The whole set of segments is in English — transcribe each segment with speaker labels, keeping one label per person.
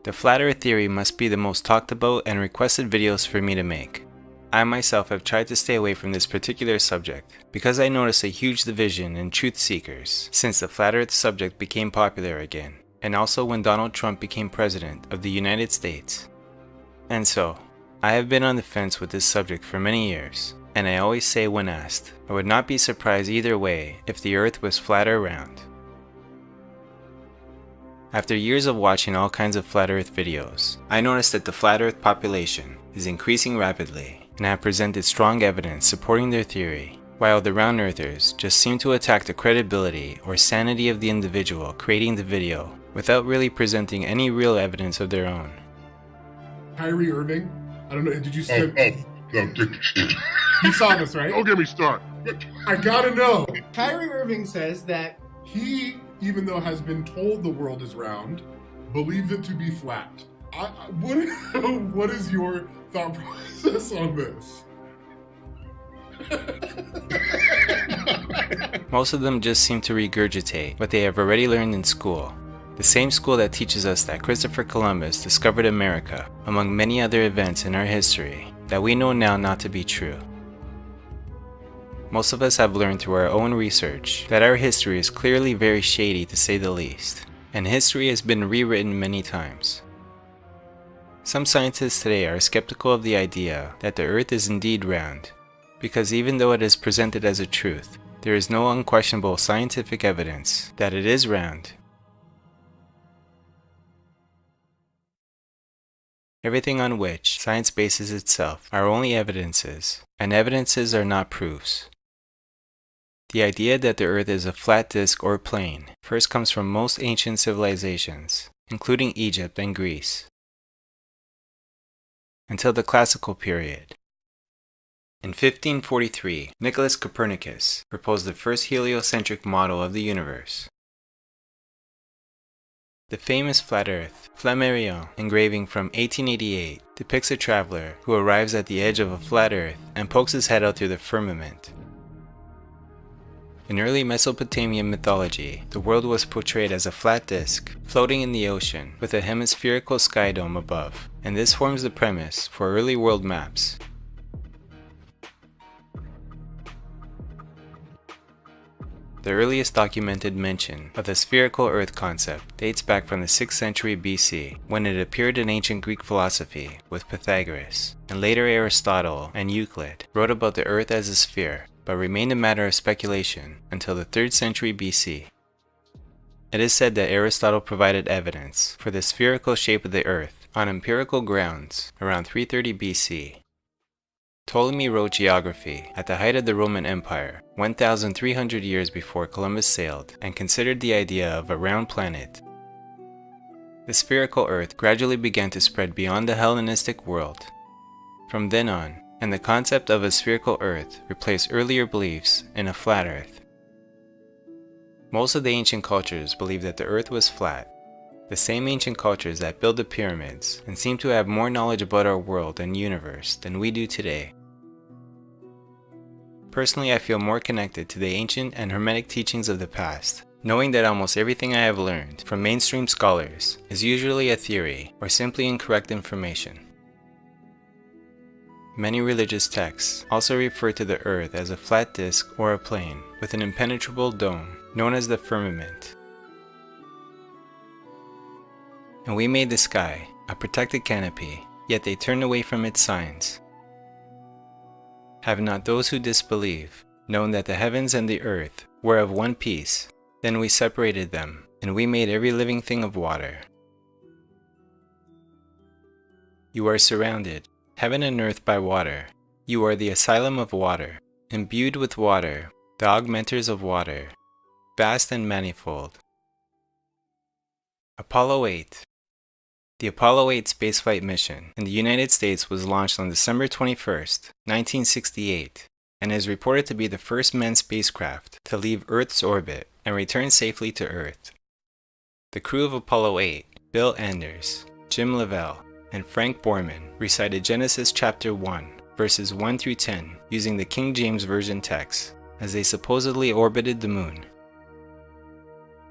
Speaker 1: The flat earth theory must be the most talked about and requested videos for me to make. I myself have tried to stay away from this particular subject because I noticed a huge division in truth seekers since the flat earth subject became popular again, and also when Donald Trump became president of the United States. And so, I have been on the fence with this subject for many years, and I always say when asked, I would not be surprised either way if the earth was flat or round. After years of watching all kinds of flat earth videos, I noticed that the flat earth population is increasing rapidly and have presented strong evidence supporting their theory, while the round earthers just seem to attack the credibility or sanity of the individual creating the video without really presenting any real evidence of their own.
Speaker 2: Kyrie Irving, I don't know, did you see?
Speaker 3: No,
Speaker 2: You saw this, right?
Speaker 3: don't get me started.
Speaker 2: I gotta know. Kyrie Irving says that he, even though has been told the world is round, believes it to be flat. What is your thought process on this?
Speaker 1: Most of them just seem to regurgitate what they have already learned in school. The same school that teaches us that Christopher Columbus discovered America, among many other events in our history that we know now not to be true. Most of us have learned through our own research that our history is clearly very shady to say the least, and history has been rewritten many times. Some scientists today are skeptical of the idea that the earth is indeed round, because even though it is presented as a truth, there is no unquestionable scientific evidence that it is round. Everything on which science bases itself are only evidences, and evidences are not proofs. The idea that the earth is a flat disk or plane first comes from most ancient civilizations, including Egypt and Greece, until the classical period. In 1543, Nicholas Copernicus proposed the first heliocentric model of the universe. The famous flat earth Flammarion engraving from 1888 depicts a traveler who arrives at the edge of a flat earth and pokes his head out through the firmament. In early Mesopotamian mythology, the world was portrayed as a flat disk floating in the ocean with a hemispherical sky dome above, and this forms the premise for early world maps. The earliest documented mention of the spherical Earth concept dates back from the 6th century BC, when it appeared in ancient Greek philosophy with Pythagoras, and later Aristotle and Euclid wrote about the Earth as a sphere, but remained a matter of speculation until the 3rd century BC. It is said that Aristotle provided evidence for the spherical shape of the Earth on empirical grounds around 330 BC. Ptolemy wrote geography at the height of the Roman Empire, 1,300 years before Columbus sailed, and considered the idea of a round planet. The spherical Earth gradually began to spread beyond the Hellenistic world. From then on, and the concept of a spherical Earth replaced earlier beliefs in a flat Earth. Most of the ancient cultures believed that the Earth was flat. The same ancient cultures that built the pyramids and seem to have more knowledge about our world and universe than we do today. Personally, I feel more connected to the ancient and Hermetic teachings of the past, knowing that almost everything I have learned from mainstream scholars is usually a theory or simply incorrect information. Many religious texts also refer to the earth as a flat disk or a plane with an impenetrable dome known as the firmament. And we made the sky a protected canopy, yet they turned away from its signs. Have not those who disbelieve known that the heavens and the earth were of one piece? Then we separated them, and we made every living thing of water. You are surrounded, heaven and earth, by water. You are the asylum of water, imbued with water, the augmenters of water, vast and manifold. Apollo 8. The Apollo 8 spaceflight mission in the United States was launched on December 21st, 1968, and is reported to be the first manned spacecraft to leave Earth's orbit and return safely to Earth. The crew of Apollo 8, Bill Anders, Jim Lovell, and Frank Borman recited Genesis chapter 1, verses 1 through 10 using the King James Version text as they supposedly orbited the moon.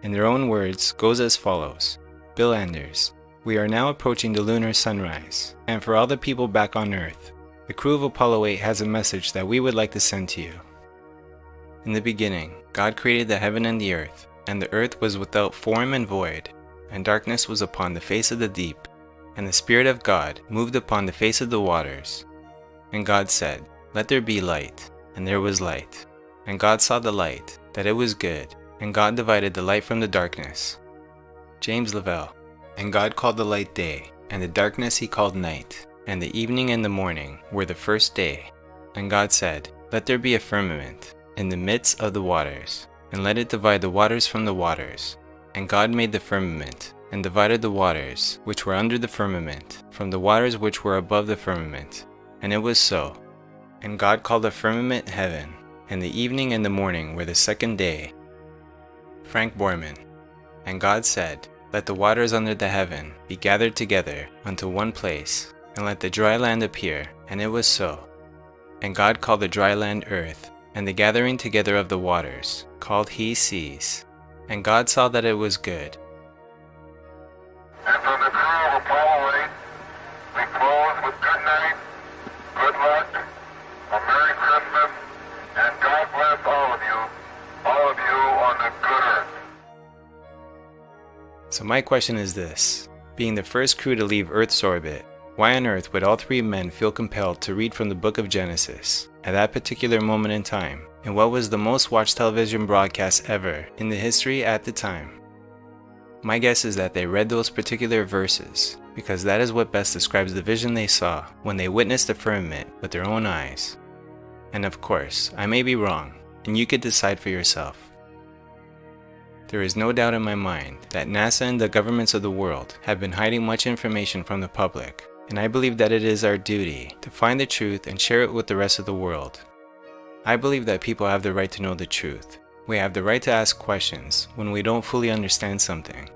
Speaker 1: In their own words, goes as follows. Bill Anders, We are now approaching the lunar sunrise, and for all the people back on Earth, the crew of Apollo 8 has a message that we would like to send to you. In the beginning, God created the heaven and the earth was without form and void, and darkness was upon the face of the deep, and the Spirit of God moved upon the face of the waters. And God said, "Let there be light," and there was light. And God saw the light, that it was good, and God divided the light from the darkness. James Lavelle. And God called the light day, and the darkness he called night, and the evening and the morning were the first day. And God said, "Let there be a firmament in the midst of the waters, and let it divide the waters from the waters." And God made the firmament, and divided the waters which were under the firmament from the waters which were above the firmament. And it was so. And God called the firmament heaven, and the evening and the morning were the second day. Frank Borman. And God said, "Let the waters under the heaven be gathered together unto one place, and let the dry land appear," and it was so. And God called the dry land earth, and the gathering together of the waters called he seas. And God saw that it was good.
Speaker 3: And from the crew of Apollo 8, we close with good night, good luck, a Merry Christmas, and God bless all of you on the good earth.
Speaker 1: So my question is this: being the first crew to leave Earth's orbit, why on earth would all three men feel compelled to read from the book of Genesis at that particular moment in time, in what was the most watched television broadcast ever in the history at the time? My guess is that they read those particular verses because that is what best describes the vision they saw when they witnessed the firmament with their own eyes. And of course, I may be wrong, and you could decide for yourself. There is no doubt in my mind that NASA and the governments of the world have been hiding much information from the public, and I believe that it is our duty to find the truth and share it with the rest of the world. I believe that people have the right to know the truth. We have the right to ask questions when we don't fully understand something.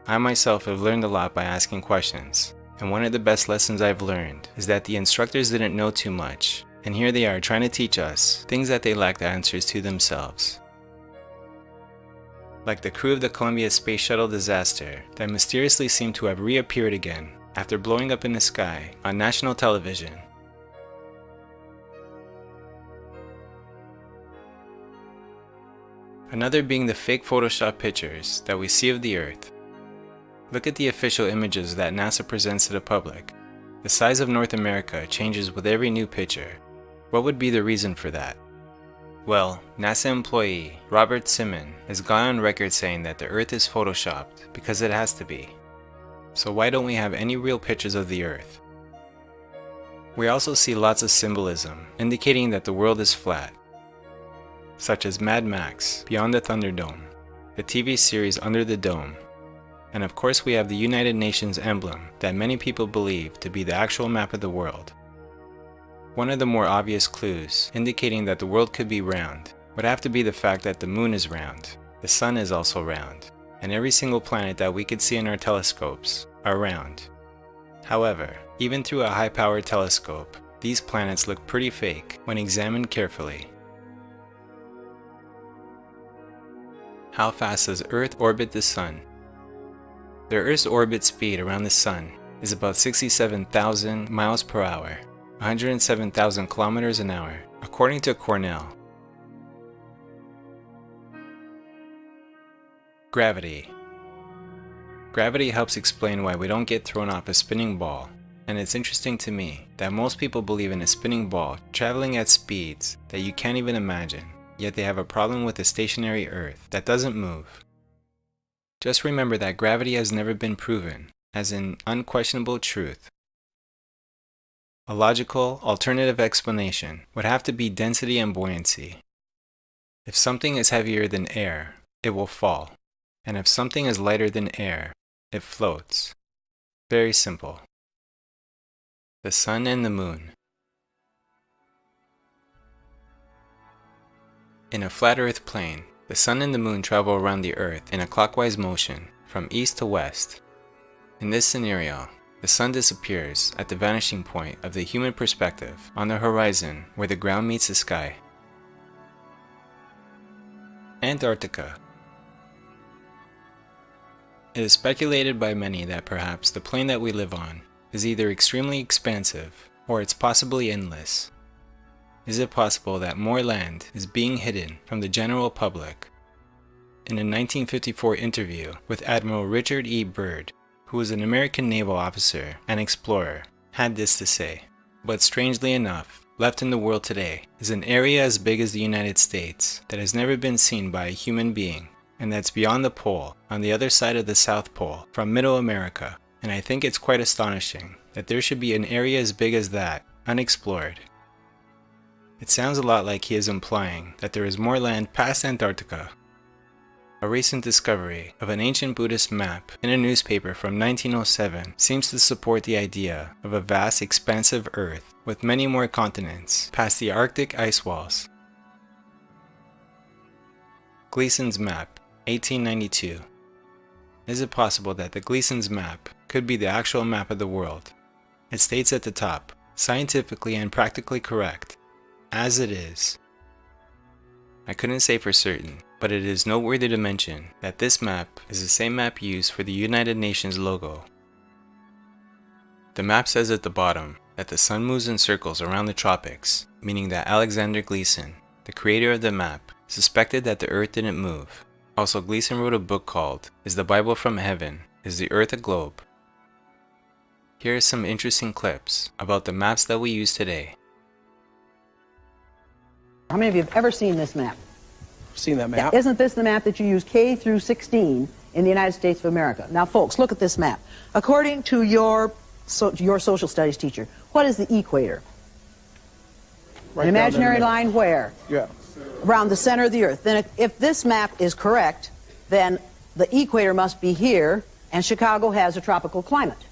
Speaker 1: I myself have learned a lot by asking questions, and one of the best lessons I've learned is that the instructors didn't know too much, and here they are trying to teach us things that they lacked answers to themselves. Like the crew of the Columbia Space Shuttle disaster that mysteriously seemed to have reappeared again after blowing up in the sky on national television. Another being the fake Photoshop pictures that we see of the Earth. Look at the official images that NASA presents to the public. The size of North America changes with every new picture. What would be the reason for that? Well, NASA employee Robert Simon has gone on record saying that the Earth is photoshopped because it has to be. So why don't we have any real pictures of the Earth? We also see lots of symbolism indicating that the world is flat, such as Mad Max, Beyond the Thunderdome, the TV series Under the Dome, and of course we have the United Nations emblem that many people believe to be the actual map of the world. One of the more obvious clues indicating that the world could be round would have to be the fact that the moon is round, the sun is also round, and every single planet that we could see in our telescopes are round. However, even through a high-powered telescope, these planets look pretty fake when examined carefully. How fast does Earth orbit the Sun? The Earth's orbit speed around the Sun is about 67,000 miles per hour, 107,000 kilometers an hour, according to Cornell. Gravity. Gravity helps explain why we don't get thrown off a spinning ball, and it's interesting to me that most people believe in a spinning ball traveling at speeds that you can't even imagine, yet they have a problem with a stationary Earth that doesn't move. Just remember that gravity has never been proven as an unquestionable truth. A logical, alternative explanation would have to be density and buoyancy. If something is heavier than air, it will fall, and if something is lighter than air, it floats. Very simple. The Sun and the Moon. In a flat Earth plane, the Sun and the Moon travel around the Earth in a clockwise motion from east to west. In this scenario, the Sun disappears at the vanishing point of the human perspective on the horizon where the ground meets the sky. Antarctica. It is speculated by many that perhaps the plane that we live on is either extremely expansive or it's possibly endless. Is it possible that more land is being hidden from the general public? In a 1954 interview with Admiral Richard E. Byrd, who was an American naval officer and explorer, had this to say, "But strangely enough, left in the world today is an area as big as the United States that has never been seen by a human being, and that's beyond the pole, on the other side of the South Pole, from Middle America, and I think it's quite astonishing that there should be an area as big as that, unexplored." It sounds a lot like he is implying that there is more land past Antarctica. A recent discovery of an ancient Buddhist map in a newspaper from 1907 seems to support the idea of a vast, expansive Earth with many more continents past the Arctic ice walls. Gleason's map, 1892. Is it possible that the Gleason's map could be the actual map of the world? It states at the top, "Scientifically and practically correct, as it is." I couldn't say for certain, but it is noteworthy to mention that this map is the same map used for the United Nations logo. The map says at the bottom that the sun moves in circles around the tropics, meaning that Alexander Gleason, the creator of the map, suspected that the Earth didn't move. Also, Gleason wrote a book called "Is the Bible from Heaven? Is the Earth a Globe?" Here are some interesting clips about the maps that we use today.
Speaker 4: How many of you have ever seen this map?
Speaker 5: Seen that map?
Speaker 4: Isn't this the map that you use K through 16 in the United States of America? Now, folks, look at this map. According to your social studies teacher, what is the equator?
Speaker 5: Right
Speaker 4: An
Speaker 5: down
Speaker 4: imaginary
Speaker 5: in the
Speaker 4: line where?
Speaker 5: Yeah.
Speaker 4: Around the center of the Earth. Then if this map is correct, then the equator must be here, and Chicago has a tropical climate.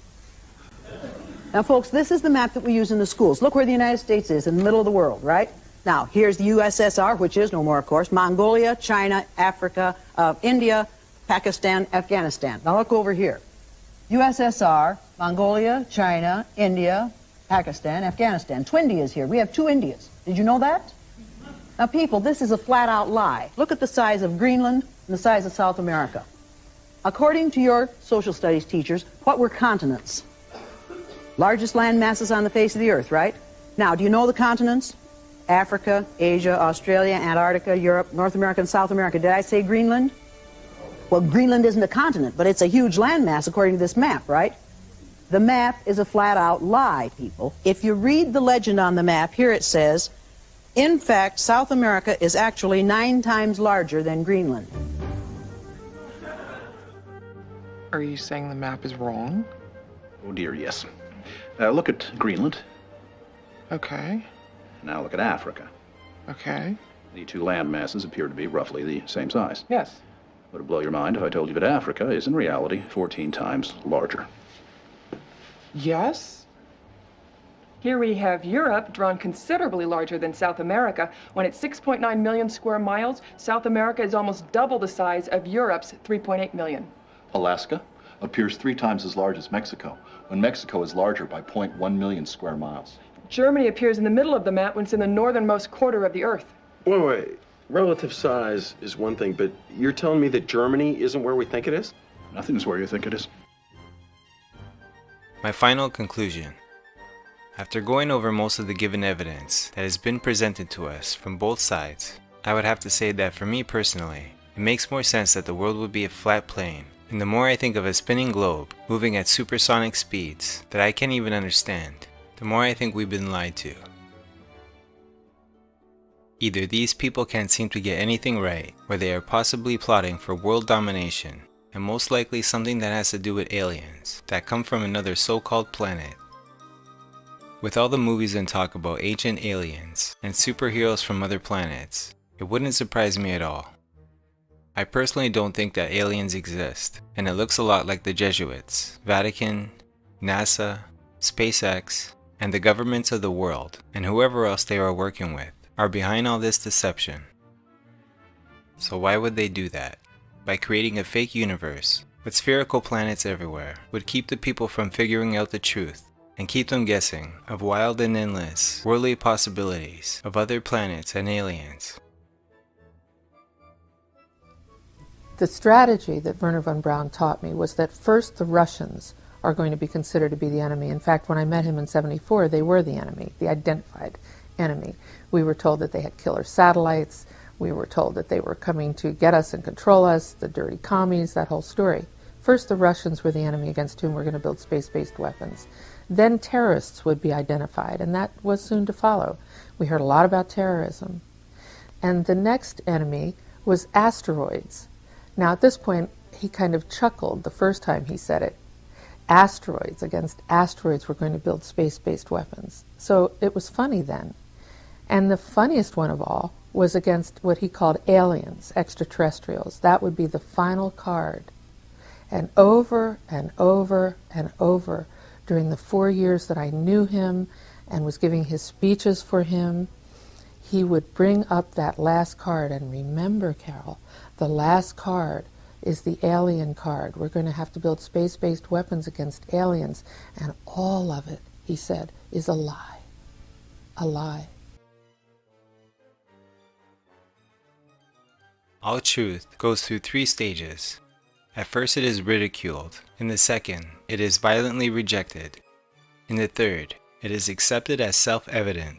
Speaker 4: Now, folks, this is the map that we use in the schools. Look where the United States is, in the middle of the world, right? Now, here's the USSR, which is no more, of course, Mongolia, China, Africa, India, Pakistan, Afghanistan. Now, look over here. USSR, Mongolia, China, India, Pakistan, Afghanistan. Two Indias here. We have two Indias. Did you know that? Now, people, this is a flat-out lie. Look at the size of Greenland and the size of South America. According to your social studies teachers, what were continents? Largest land masses on the face of the Earth, right? Now, do you know the continents? Africa, Asia, Australia, Antarctica, Europe, North America, and South America. Did I say Greenland? Well, Greenland isn't a continent, but it's a huge landmass according to this map, right? The map is a flat-out lie, people. If you read the legend on the map, here it says, in fact, South America is actually 9 times larger than Greenland.
Speaker 6: Are you saying the map is wrong?
Speaker 7: Oh dear, yes. Look at Greenland.
Speaker 6: Okay.
Speaker 7: Now look at Africa.
Speaker 6: Okay.
Speaker 7: The two land masses appear to be roughly the same size.
Speaker 6: Yes.
Speaker 7: Would it blow your mind if I told you that Africa is in reality 14 times larger?
Speaker 6: Yes?
Speaker 8: Here we have Europe, drawn considerably larger than South America. When it's 6.9 million square miles, South America is almost double the size of Europe's 3.8 million.
Speaker 9: Alaska appears 3 times as large as Mexico, when Mexico is larger by 0.1 million square miles.
Speaker 8: Germany appears in the middle of the map when it's in the northernmost quarter of the Earth.
Speaker 5: Wait. Relative size is one thing, but you're telling me that Germany isn't where we think it is?
Speaker 7: Nothing's where you think it is.
Speaker 1: My final conclusion. After going over most of the given evidence that has been presented to us from both sides, I would have to say that for me personally, it makes more sense that the world would be a flat plane. And the more I think of a spinning globe moving at supersonic speeds that I can't even understand, the more I think we've been lied to. Either these people can't seem to get anything right, or they are possibly plotting for world domination, and most likely something that has to do with aliens that come from another so-called planet. With all the movies and talk about ancient aliens and superheroes from other planets, it wouldn't surprise me at all. I personally don't think that aliens exist, and it looks a lot like the Jesuits, Vatican, NASA, SpaceX, and the governments of the world, and whoever else they are working with, are behind all this deception. So why would they do that? By creating a fake universe with spherical planets everywhere would keep the people from figuring out the truth and keep them guessing of wild and endless worldly possibilities of other planets and aliens.
Speaker 10: The strategy that Wernher von Braun taught me was that first the Russians are going to be considered to be the enemy. In fact, when I met him in '74, they were the enemy, the identified enemy. We were told that they had killer satellites. We were told that they were coming to get us and control us, the dirty commies, that whole story. First, the Russians were the enemy against whom we're going to build space-based weapons. Then terrorists would be identified, and that was soon to follow. We heard a lot about terrorism. And the next enemy was asteroids. Now, at this point, he kind of chuckled the first time he said it. Asteroids, against asteroids, we're going to build space-based weapons. So it was funny then. And the funniest one of all was against what he called aliens, extraterrestrials. That would be the final card. And over and over and over, during the 4 years that I knew him and was giving his speeches for him, he would bring up that last card. And remember, Carol, the last card is the alien card. We're going to have to build space-based weapons against aliens. And all of it, he said, is a lie. A lie.
Speaker 1: All truth goes through 3 stages. At first it is ridiculed. In the second, it is violently rejected. In the third, it is accepted as self-evident.